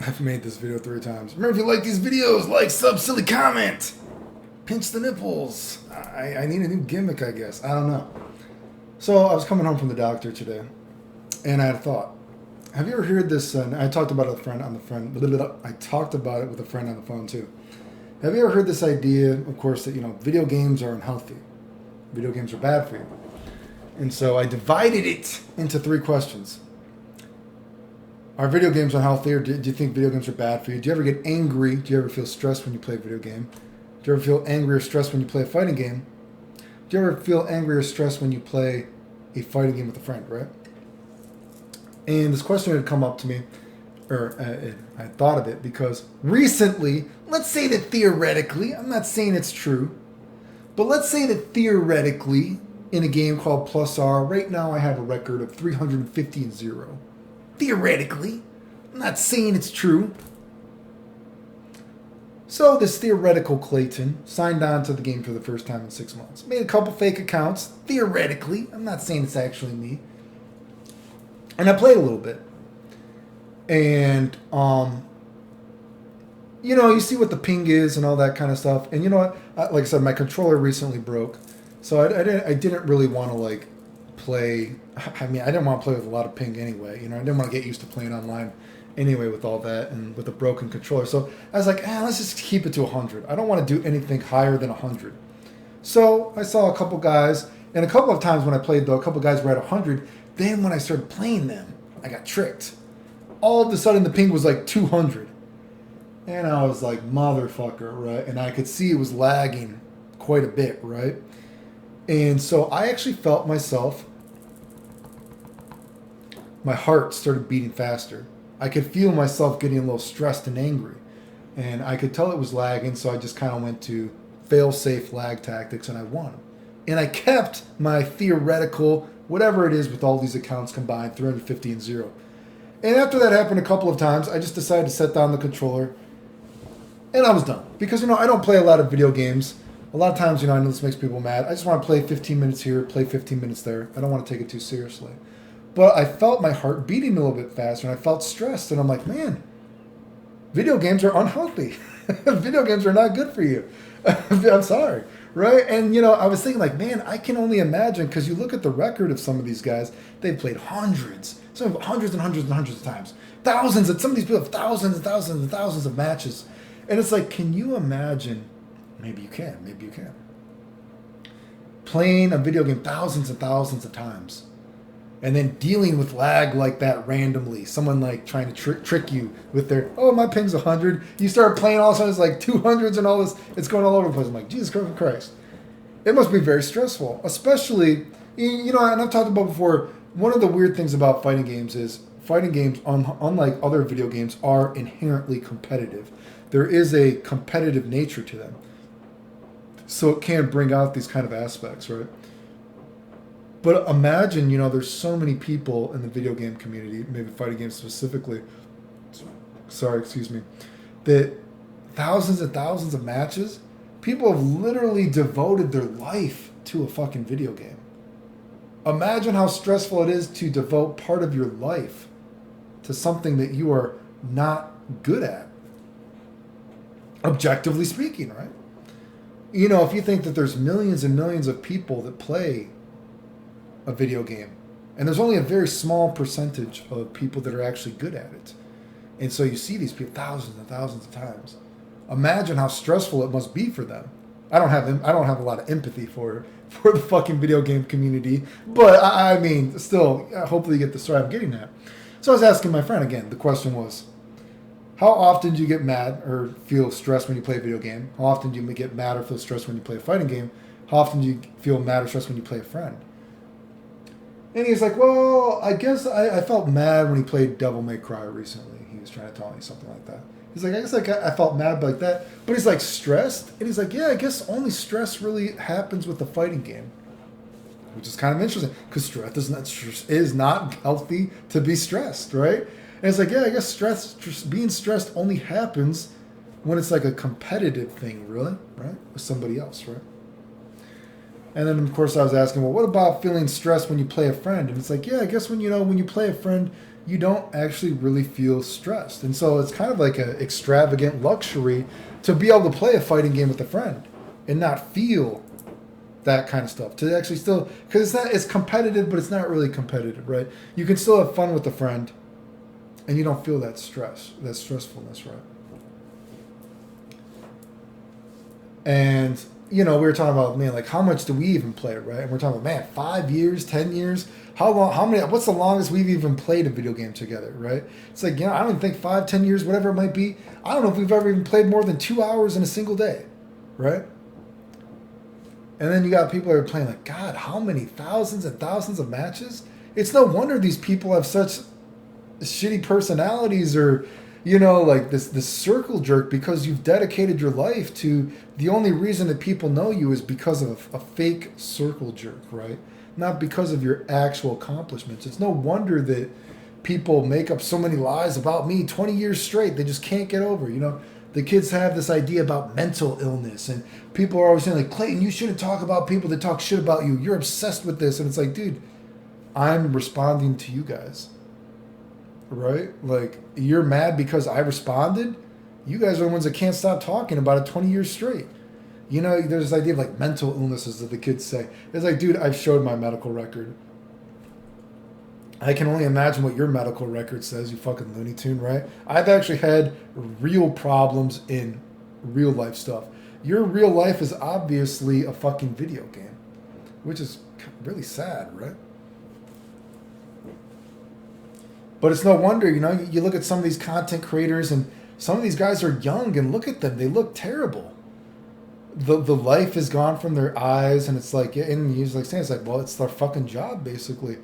I've made this video 3 times. Remember, if you like these videos, like, sub, silly, comment. Pinch the nipples. I need a new gimmick, I guess. I don't know. So I was coming home from the doctor today, and I had a thought. Have you ever heard this? And I talked about it with a friend on the phone. I talked about it with a friend on the phone too. Have you ever heard this idea? Of course, that video games are unhealthy. Video games are bad for you. And so I divided it into 3 questions. Are video games unhealthy, or do you think video games are bad for you? Do you ever get angry? Do you ever feel stressed when you play a video game? Do you ever feel angry or stressed when you play a fighting game? Do you ever feel angry or stressed when you play a fighting game with a friend, right? And this question had come up to me, or I thought of it because recently, let's say that theoretically, I'm not saying it's true, but let's say that theoretically, in a game called Plus R, right now I have a record of 350-0. Theoretically. I'm not saying it's true. So this theoretical Clayton signed on to the game for the first time in 6 months. Made a couple fake accounts, theoretically. I'm not saying it's actually me. And I played a little bit. And, you see what the ping is and all that kind of stuff. And you know what? Like I said, my controller recently broke. So I didn't really want to, play. I didn't want to play with a lot of ping anyway. I didn't want to get used to playing online anyway with all that and with a broken controller. So I was like, let's just keep it to 100. I don't want to do anything higher than 100. So I saw a couple guys, and a couple of times when I played, though, a couple guys were at 100. Then when I started playing them, I got tricked. All of a sudden, the ping was like 200. And I was like, motherfucker, right? And I could see it was lagging quite a bit, right? And so I actually felt myself, my heart started beating faster. I could feel myself getting a little stressed and angry. And I could tell it was lagging, so I just kind of went to fail-safe lag tactics, and I won. And I kept my theoretical, whatever it is with all these accounts combined, 350-0. And after that happened a couple of times, I just decided to set down the controller, and I was done. Because, I don't play a lot of video games. A lot of times, I know this makes people mad. I just want to play 15 minutes here, play 15 minutes there. I don't want to take it too seriously. But I felt my heart beating a little bit faster, and I felt stressed. And I'm like, man, video games are unhealthy. Video games are not good for you. I'm sorry, right? And, I was thinking, man, I can only imagine, because you look at the record of some of these guys, they've played hundreds, hundreds and hundreds and hundreds of times. Some of these people have thousands and thousands and thousands of matches. And it's like, can you imagine, maybe you can, playing a video game thousands and thousands of times, and then dealing with lag like that randomly. Someone trying to trick you with their, my ping's 100. You start playing, all of a sudden it's 200s and all this. It's going all over the place. I'm like, Jesus Christ. It must be very stressful. Especially, and I've talked about before, one of the weird things about fighting games is fighting games, unlike other video games, are inherently competitive. There is a competitive nature to them. So it can bring out these kind of aspects, right? But imagine, there's so many people in the video game community, maybe fighting games specifically, that thousands and thousands of matches, people have literally devoted their life to a fucking video game. Imagine how stressful it is to devote part of your life to something that you are not good at. Objectively speaking, right? If you think that there's millions and millions of people that play a video game, and there's only a very small percentage of people that are actually good at it, and so you see these people thousands and thousands of times. Imagine how stressful it must be for them. I don't have a lot of empathy for the fucking video game community, but I mean, still, hopefully you get the story I'm getting at. So I was asking my friend again. The question was, how often do you get mad or feel stressed when you play a video game? How often do you get mad or feel stressed when you play a fighting game? How often do you feel mad or stressed when you play a friend? And he's like, well, I guess I felt mad when he played Devil May Cry recently. He was trying to tell me something like that. He's like, I guess I felt mad like that. But he's like, stressed? And he's like, yeah, I guess only stress really happens with the fighting game. Which is kind of interesting, because stress is not healthy to be stressed, right? And it's like, yeah, I guess being stressed only happens when it's like a competitive thing, really, right? With somebody else, right? And then, of course, I was asking, well, what about feeling stressed when you play a friend? And it's like, yeah, I guess when you play a friend, you don't actually really feel stressed. And so it's kind of like an extravagant luxury to be able to play a fighting game with a friend and not feel that kind of stuff. To actually still, because it's competitive, but it's not really competitive, right? You can still have fun with a friend and you don't feel that stress, that stressfulness, right? And, we were talking about, man, like how much do we even play it, right? And we're talking about, man, 5 years, 10 years, what's the longest we've even played a video game together, right? It's like, I don't even think 5, 10 years, whatever it might be. I don't know if we've ever even played more than 2 hours in a single day, right? And then you got people that are playing like, God, how many thousands and thousands of matches? It's no wonder these people have such shitty personalities or, like this circle jerk, because you've dedicated your life to the only reason that people know you is because of a fake circle jerk, right? Not because of your actual accomplishments. It's no wonder that people make up so many lies about me 20 years straight. They just can't get over, The kids have this idea about mental illness, and people are always saying, like, Clayton, you shouldn't talk about people that talk shit about you. You're obsessed with this. And it's like, dude, I'm responding to you guys, right? Like, you're mad because I responded? You guys are the ones that can't stop talking about it 20 years straight. There's this idea of, like, mental illnesses that the kids say. It's like, dude, I've showed my medical record. I can only imagine what your medical record says, you fucking Looney Tune, right? I've actually had real problems in real life stuff. Your real life is obviously a fucking video game, which is really sad, right? But it's no wonder, you look at some of these content creators and some of these guys are young and look at them. They look terrible. The life is gone from their eyes, and it's like, and he's like saying, it's like, well, it's their fucking job, basically.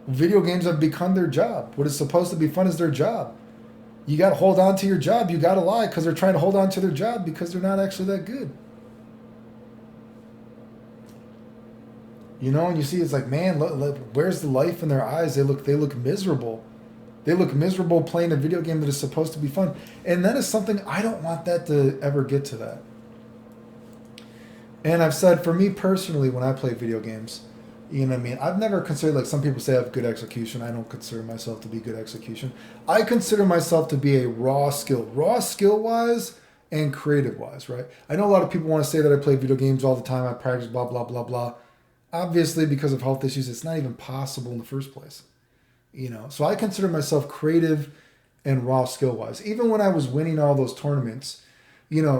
Video games have become their job. What is supposed to be fun is their job. You got to hold on to your job. You got to lie because they're trying to hold on to their job because they're not actually that good. And you see, it's like, man, look, where's the life in their eyes? They look miserable. They look miserable playing a video game that is supposed to be fun. And that is something, I don't want that to ever get to that. And I've said, for me personally, when I play video games, I've never considered, like some people say I have good execution. I don't consider myself to be good execution. I consider myself to be a raw skill-wise and creative-wise, right? I know a lot of people want to say that I play video games all the time. I practice, blah, blah, blah, blah. Obviously, because of health issues, it's not even possible in the first place. So I consider myself creative and raw skill-wise. Even when I was winning all those tournaments,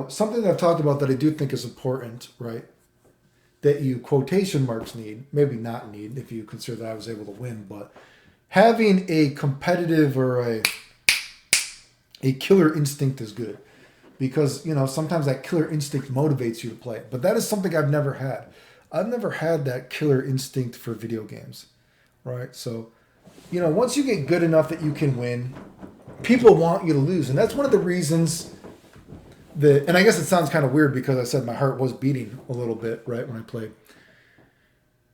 something that I've talked about that I do think is important, right? That you quotation marks need, maybe not need if you consider that I was able to win, but having a competitive or a killer instinct is good because, sometimes that killer instinct motivates you to play. But that is something I've never had. I've never had that killer instinct for video games, right? So, once you get good enough that you can win, people want you to lose. And that's one of the reasons and I guess it sounds kind of weird because I said my heart was beating a little bit, right, when I played.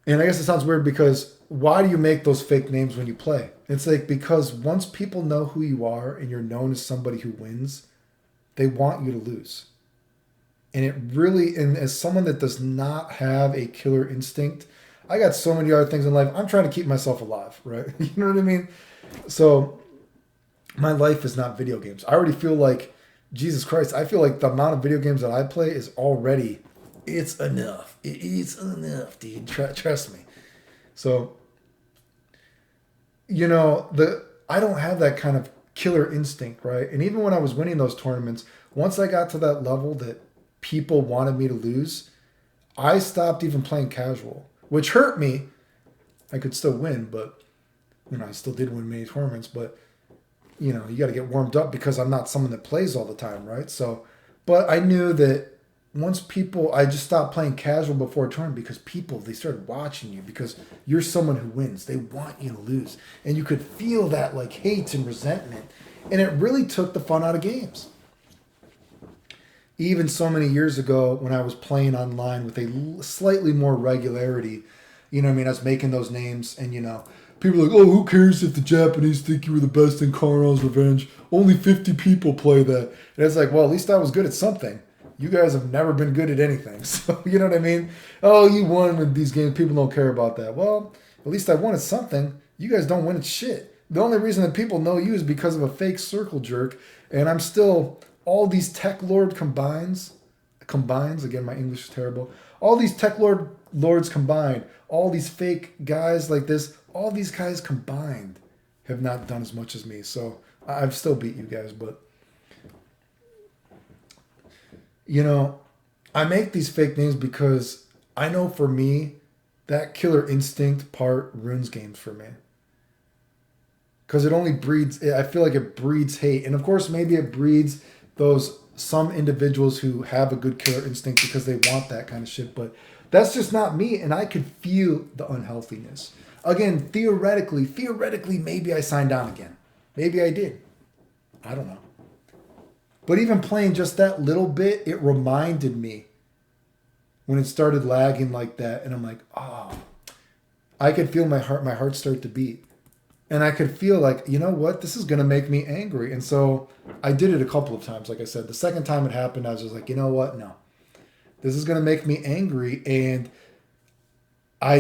And I guess it sounds weird because why do you make those fake names when you play? It's like because once people know who you are and you're known as somebody who wins, they want you to lose. And and as someone that does not have a killer instinct, I got so many other things in life. I'm trying to keep myself alive, right? You know what I mean? So my life is not video games. I already feel like, Jesus Christ, I feel like the amount of video games that I play is already, it's enough. It's enough, dude. Trust me. So, I don't have that kind of killer instinct, right? And even when I was winning those tournaments, once I got to that level that people wanted me to lose, I stopped even playing casual, which hurt me. I could still win, but, I still did win many tournaments, but you got to get warmed up because I'm not someone that plays all the time, right? So, but I knew that once I just stopped playing casual before a tournament because they started watching you because you're someone who wins. They want you to lose. And you could feel that like hate and resentment. And it really took the fun out of games. Even so many years ago when I was playing online with a slightly more regularity, I was making those names and, people are like, oh, who cares if the Japanese think you were the best in Carnal's Revenge? Only 50 people play that. And it's like, well, at least I was good at something. You guys have never been good at anything. So, you know what I mean? Oh, you won with these games. People don't care about that. Well, at least I won at something. You guys don't win at shit. The only reason that people know you is because of a fake circle jerk. And I'm still, all these tech lord combines, again, my English is terrible. All these tech lords combined, all these fake guys like this, all these guys combined have not done as much as me. So I've still beat you guys, but you know, I make these fake names because I know for me, that killer instinct part ruins games for me. Because it only breeds, I feel like it breeds hate. And of course, maybe it breeds those some individuals who have a good killer instinct because they want that kind of shit. But that's just not me. And I could feel the unhealthiness. Again, theoretically, maybe I signed on again. Maybe I did. I don't know. But even playing just that little bit, it reminded me when it started lagging like that. And I'm like, oh, I could feel my heart start to beat. And I could feel like, you know what, this is going to make me angry. And so I did it a couple of times. Like I said, the second time it happened, I was just like, you know what, no. This is going to make me angry. And I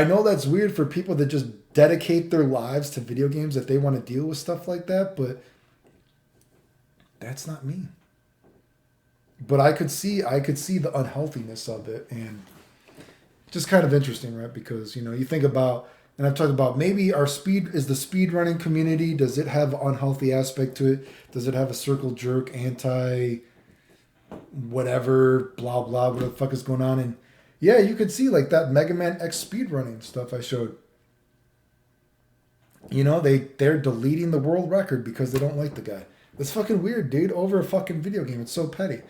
know that's weird for people that just dedicate their lives to video games, that they want to deal with stuff like that. But that's not me. But I could see the unhealthiness of it. And just kind of interesting, right? Because, you know, you think about, and I've talked about maybe the speedrunning community, does it have an unhealthy aspect to it? Does it have a circle jerk, anti whatever, blah, blah, what the fuck is going on? And yeah, you could see like that Mega Man X speedrunning stuff I showed. You know, they're deleting the world record because they don't like the guy. That's fucking weird, dude, over a fucking video game. It's so petty,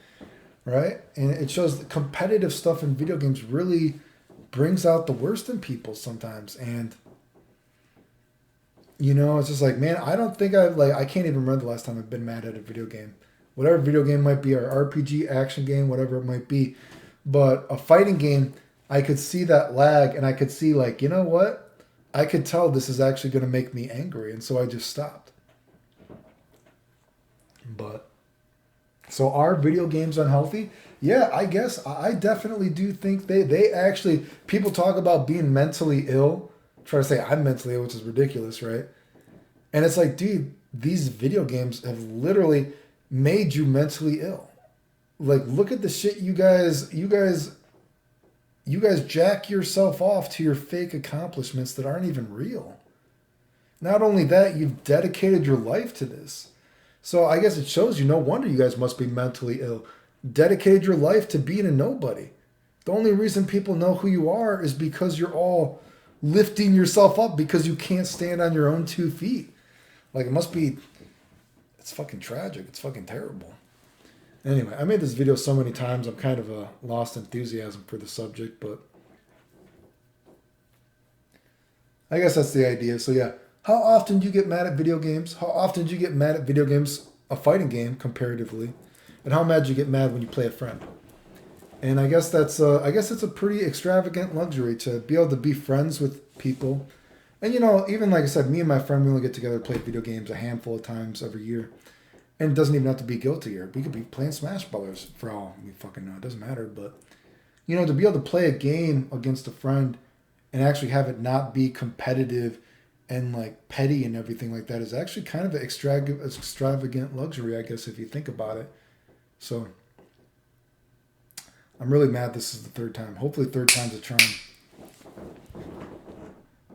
right? And it shows that competitive stuff in video games really brings out the worst in people sometimes. And you know, it's just like, man, I don't think I can't even remember the last time I've been mad at a video game. Whatever video game might be, or RPG, action game, whatever it might be. But a fighting game, I could see that lag, and I could see like, you know what? I could tell this is actually going to make me angry, and so I just stopped. But so are video games unhealthy? Yeah, I guess I definitely do think they actually, people talk about being mentally ill. Try to say I'm mentally ill, which is ridiculous, right? And it's like, dude, these video games have literally made you mentally ill. Like, look at the shit you guys jack yourself off to your fake accomplishments that aren't even real. Not only that, you've dedicated your life to this. So I guess it shows you, no wonder you guys must be mentally ill. Dedicated your life to being a nobody. The only reason people know who you are is because you're all lifting yourself up because you can't stand on your own 2 feet. Like, it must be, it's fucking tragic. It's fucking terrible. Anyway, I made this video so many times, I'm kind of lost enthusiasm for the subject, but I guess that's the idea. So yeah, how often do you get mad at video games? How often do you get mad at video games, a fighting game, comparatively? And how mad do you get mad when you play a friend? And I guess it's a pretty extravagant luxury to be able to be friends with people. And you know, even like I said, me and my friend, we only get together to play video games a handful of times every year. And it doesn't even have to be Guilty Gear. We could be playing Smash Brothers for all we fucking know. It doesn't matter. But, you know, to be able to play a game against a friend and actually have it not be competitive and like petty and everything like that is actually kind of an extravagant luxury, I guess, if you think about it. So I'm really mad this is the third time. Hopefully third time's a charm.